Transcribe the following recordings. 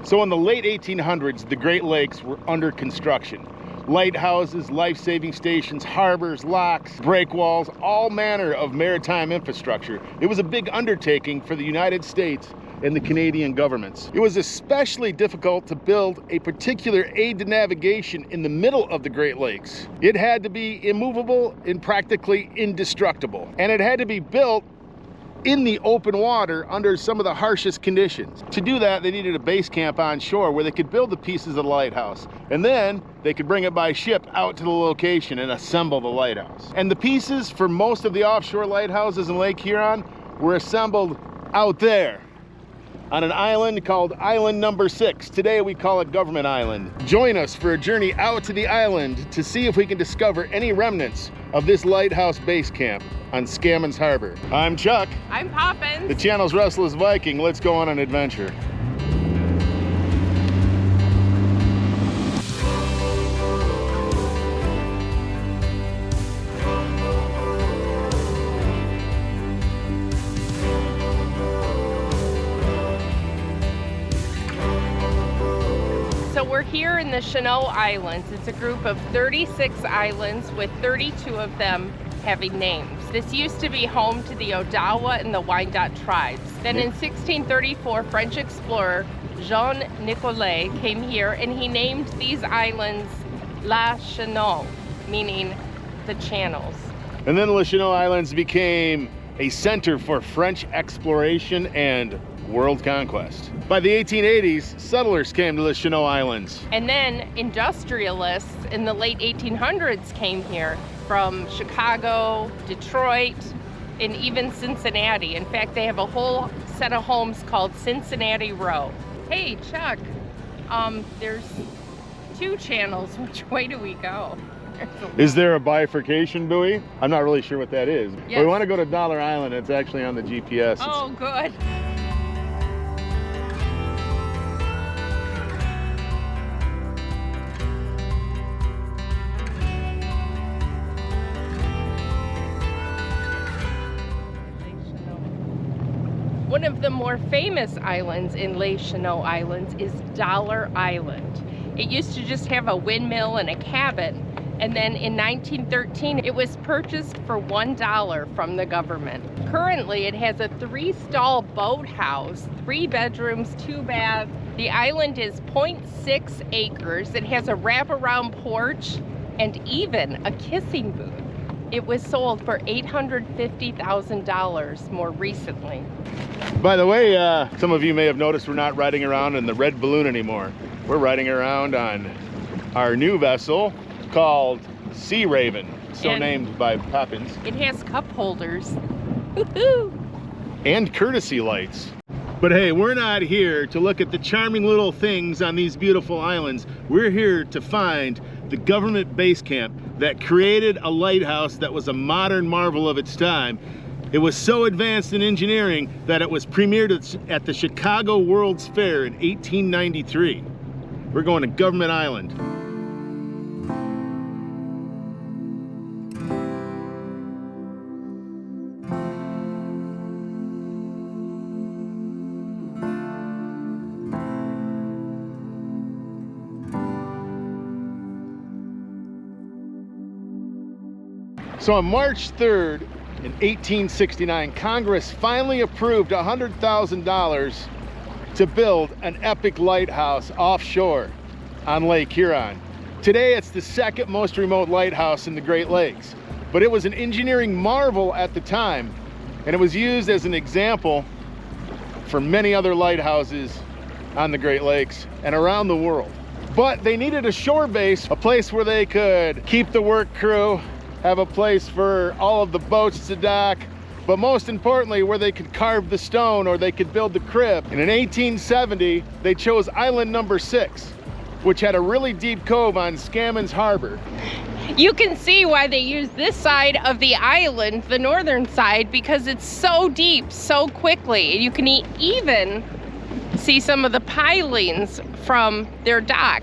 So in the late 1800s, the Great Lakes were under construction. Lighthouses, life-saving stations, harbors, locks, breakwalls, all manner of maritime infrastructure. It was a big undertaking for the United States and the Canadian governments. It was especially difficult to build a particular aid to navigation in the middle of the Great Lakes. It had to be immovable and practically indestructible. And it had to be built in the open water under some of the harshest conditions. To do that, they needed a base camp on shore where they could build the pieces of the lighthouse. And then they could bring it by ship out to the location and assemble the lighthouse. And the pieces for most of the offshore lighthouses in Lake Huron were assembled out there on an island called Island Number 6. Today we call it Government Island. Join us for a journey out to the island to see if we can discover any remnants of this lighthouse base camp on Scammons Harbor. I'm Chuck. I'm Poppins. The channel's Restless Viking. Let's go on an adventure. So we're here in the Cheneaux Islands. It's a group of 36 islands with 32 of them having names. This used to be home to the Odawa and the Wyandot tribes. Then in 1634, French explorer Jean Nicolet came here and he named these islands Les Cheneaux, meaning the channels. And then the Les Cheneaux Islands became a center for French exploration and world conquest. By the 1880s, settlers came to the Cheneaux Islands. And then industrialists in the late 1800s came here from Chicago, Detroit, and even Cincinnati. In fact, they have a whole set of homes called Cincinnati Row. Hey, Chuck, there's two channels. Which way do we go? Is there a bifurcation buoy? I'm not really sure what that is. Yes. But we want to go to Dollar Island. It's actually on the GPS. Oh, good. One of the more famous islands in Les Cheneaux Islands is Dollar Island. It used to just have a windmill and a cabin, and then in 1913 it was purchased for $1 from the government. Currently it has a 3-stall boathouse, 3 bedrooms, 2 baths. The island is 0.6 acres. It has a wraparound porch and even a kissing booth. It was sold for $850,000 more recently. By the way, some of you may have noticed we're not riding around in the red balloon anymore. We're riding around on our new vessel called Sea Raven, so named by Poppins. It has cup holders. Woohoo! And courtesy lights. But hey, we're not here to look at the charming little things on these beautiful islands. We're here to find the government base camp that created a lighthouse that was a modern marvel of its time. It was so advanced in engineering that it was premiered at the Chicago World's Fair in 1893. We're going to Government Island. So on March 3rd, in 1869, Congress finally approved $100,000 to build an epic lighthouse offshore on Lake Huron. Today, it's the second most remote lighthouse in the Great Lakes, but it was an engineering marvel at the time, and it was used as an example for many other lighthouses on the Great Lakes and around the world. But they needed a shore base, a place where they could keep the work crew, have a place for all of the boats to dock, but most importantly, where they could carve the stone or they could build the crib. And in 1870, they chose Island Number 6, which had a really deep cove on Scammons Harbor. You can see why they use this side of the island, the northern side, because it's so deep so quickly. You can even see some of the pilings from their dock.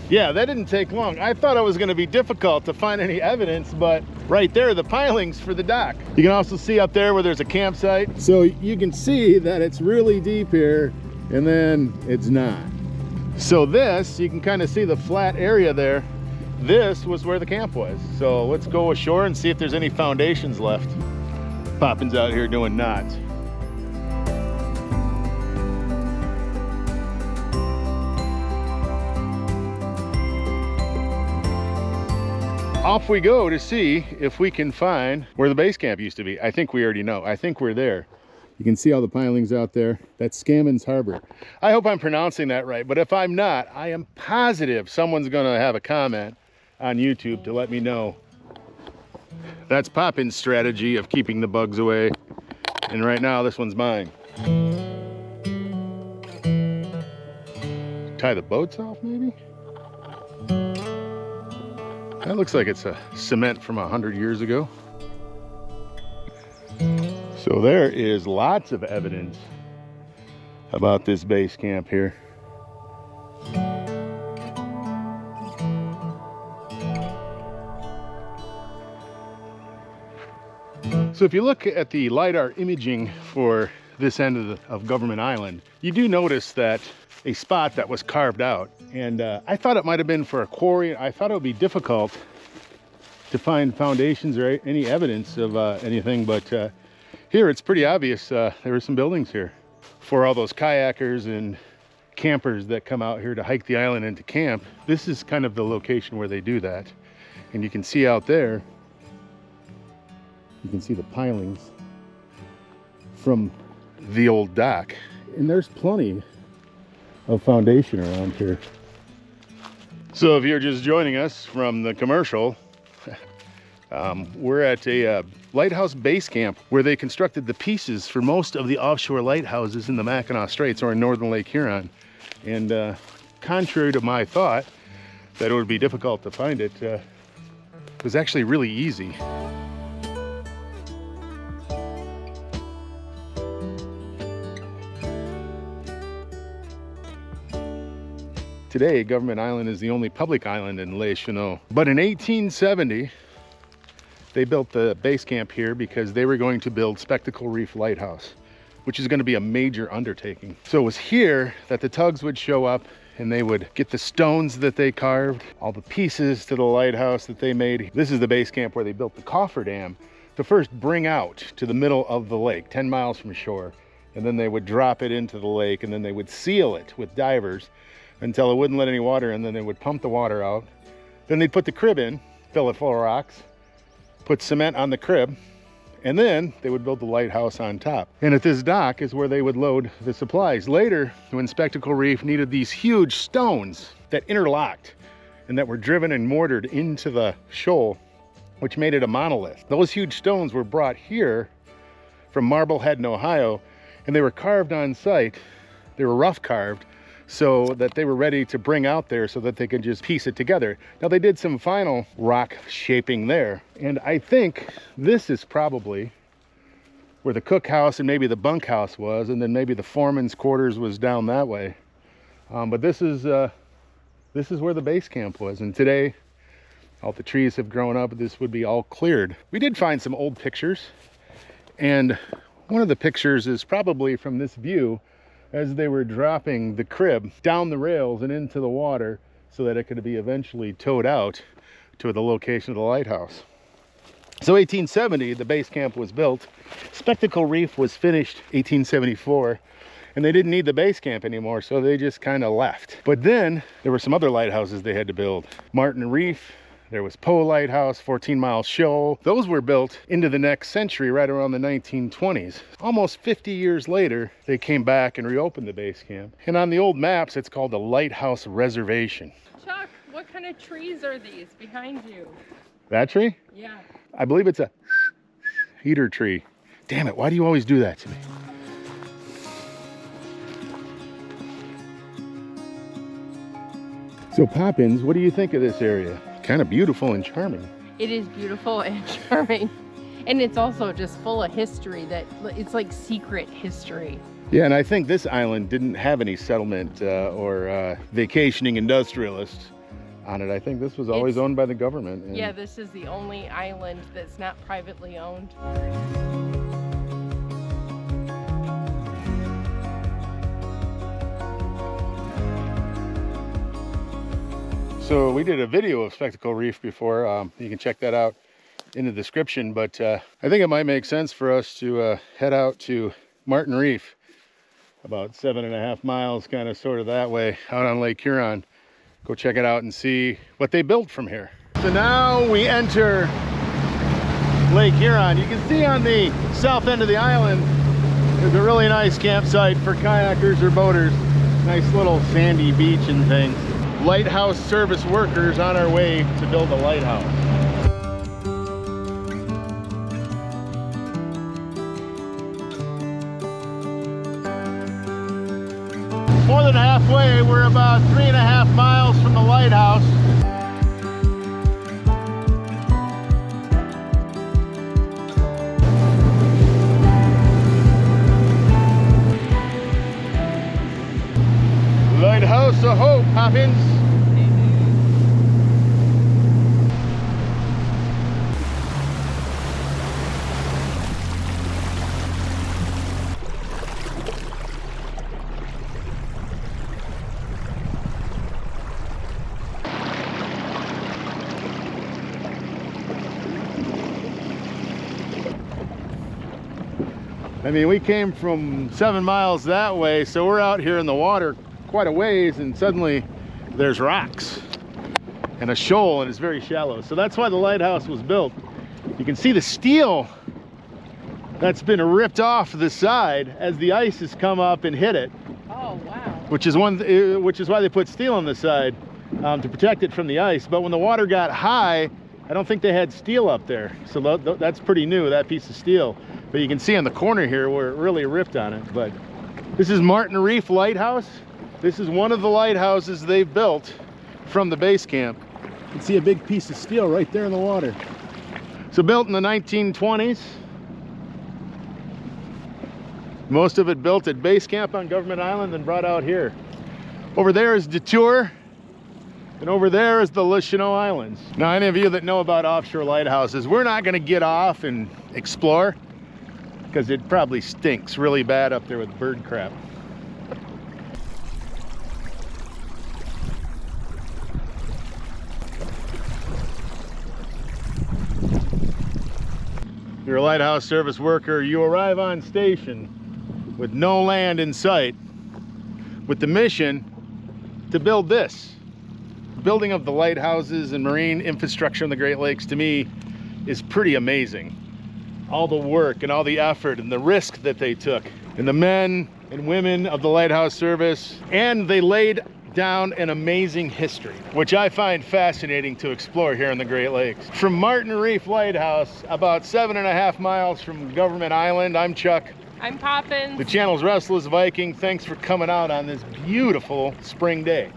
Yeah, that didn't take long. I thought it was going to be difficult to find any evidence, but right there, the pilings for the dock. You can also see up there where there's a campsite. So you can see that it's really deep here, and then it's not. So this, you can kind of see the flat area there. This was where the camp was. So let's go ashore and see if there's any foundations left. Poppins out here doing knots. Off we go to see if we can find where the base camp used to be. I think we already know. I think we're there. You can see all the pilings out there. That's Scammons Harbor. I hope I'm pronouncing that right, but if I'm not, I am positive someone's gonna have a comment on YouTube to let me know. That's Poppin's strategy of keeping the bugs away. And right now, this one's mine. Tie the boats off, maybe? That looks like it's a cement from 100 years ago. So there is lots of evidence about this base camp here. So if you look at the LiDAR imaging for this end of Government Island, you do notice that a spot that was carved out. And I thought it might have been for a quarry. I thought it would be difficult to find foundations or any evidence of anything, but here it's pretty obvious there were some buildings here for all those kayakers and campers that come out here to hike the island and to camp. This is kind of the location where they do that. And you can see out there, you can see the pilings from the old dock. And there's plenty of foundation around here. So if you're just joining us from the commercial, we're at a lighthouse base camp where they constructed the pieces for most of the offshore lighthouses in the Mackinac Straits or in northern Lake Huron. And contrary to my thought that it would be difficult to find it, it was actually really easy. Today, Government Island is the only public island in Les Cheneaux. But in 1870, they built the base camp here because they were going to build Spectacle Reef Lighthouse, which is going to be a major undertaking. So it was here that the tugs would show up and they would get the stones that they carved, all the pieces to the lighthouse that they made. This is the base camp where they built the cofferdam to first bring out to the middle of the lake, 10 miles from shore. And then they would drop it into the lake and then they would seal it with divers until it wouldn't let any water in. Then they would pump the water out. Then they'd put the crib in, fill it full of rocks, put cement on the crib, and then they would build the lighthouse on top. And at this dock is where they would load the supplies. Later, when Spectacle Reef needed these huge stones that interlocked and that were driven and mortared into the shoal, which made it a monolith. Those huge stones were brought here from Marblehead in Ohio, and they were carved on site. They were rough carved, so that they were ready to bring out there so that they could just piece it together. Now they did some final rock shaping there. And I think this is probably where the cookhouse and maybe the bunkhouse was, and then maybe the foreman's quarters was down that way. But this is where the base camp was. And today, all the trees have grown up, this would be all cleared. We did find some old pictures. And one of the pictures is probably from this view as they were dropping the crib down the rails and into the water so that it could be eventually towed out to the location of the lighthouse. So 1870, the base camp was built. Spectacle Reef was finished 1874, and they didn't need the base camp anymore, so they just kind of left. But then there were some other lighthouses they had to build. Martin Reef, there was Poe Lighthouse, 14 Mile Shoal. Those were built into the next century, right around the 1920s. Almost 50 years later, they came back and reopened the base camp. And on the old maps, it's called the Lighthouse Reservation. Chuck, what kind of trees are these behind you? That tree? Yeah. I believe it's a heater tree. Damn it, why do you always do that to me? So Poppins, what do you think of this area? Kind of beautiful and charming. It is beautiful and charming. And it's also just full of history that it's like secret history. Yeah, and I think this island didn't have any settlement or vacationing industrialists on it. I think this was always owned by the government. And yeah, this is the only island that's not privately owned. So we did a video of Spectacle Reef before. You can check that out in the description, but I think it might make sense for us to head out to Martin Reef, about 7.5 miles, kind of sort of that way, out on Lake Huron. Go check it out and see what they built from here. So now we enter Lake Huron. You can see on the south end of the island, there's a really nice campsite for kayakers or boaters. Nice little sandy beach and things. Lighthouse service workers on our way to build a lighthouse. More than halfway, we're about 3.5 miles from the lighthouse. Lighthouse of Hope, Hopkins. I mean, we came from 7 miles that way, so we're out here in the water quite a ways, and suddenly there's rocks and a shoal, and it's very shallow. So that's why the lighthouse was built. You can see the steel that's been ripped off the side as the ice has come up and hit it. Oh, wow. Which is why they put steel on the side, to protect it from the ice. But when the water got high, I don't think they had steel up there. So that's pretty new, that piece of steel. But you can see on the corner here where it really ripped on it. But this is Martin Reef Lighthouse. This is one of the lighthouses they've built from the base camp. You can see a big piece of steel right there in the water. So built in the 1920s. Most of it built at base camp on Government Island and brought out here. Over there is Detour, and over there is the Les Cheneaux Islands. Now, any of you that know about offshore lighthouses, we're not gonna get off and explore, because it probably stinks really bad up there with bird crap. You're a lighthouse service worker, you arrive on station with no land in sight, with the mission to build this. The building of the lighthouses and marine infrastructure in the Great Lakes, to me, is pretty amazing. All the work and all the effort and the risk that they took, and the men and women of the lighthouse service, and they laid down an amazing history, which I find fascinating to explore here in the Great Lakes. From Martin Reef Lighthouse, about 7.5 miles from Government Island, I'm Chuck. I'm Poppins. The channel's Restless Viking. Thanks for coming out on this beautiful spring day.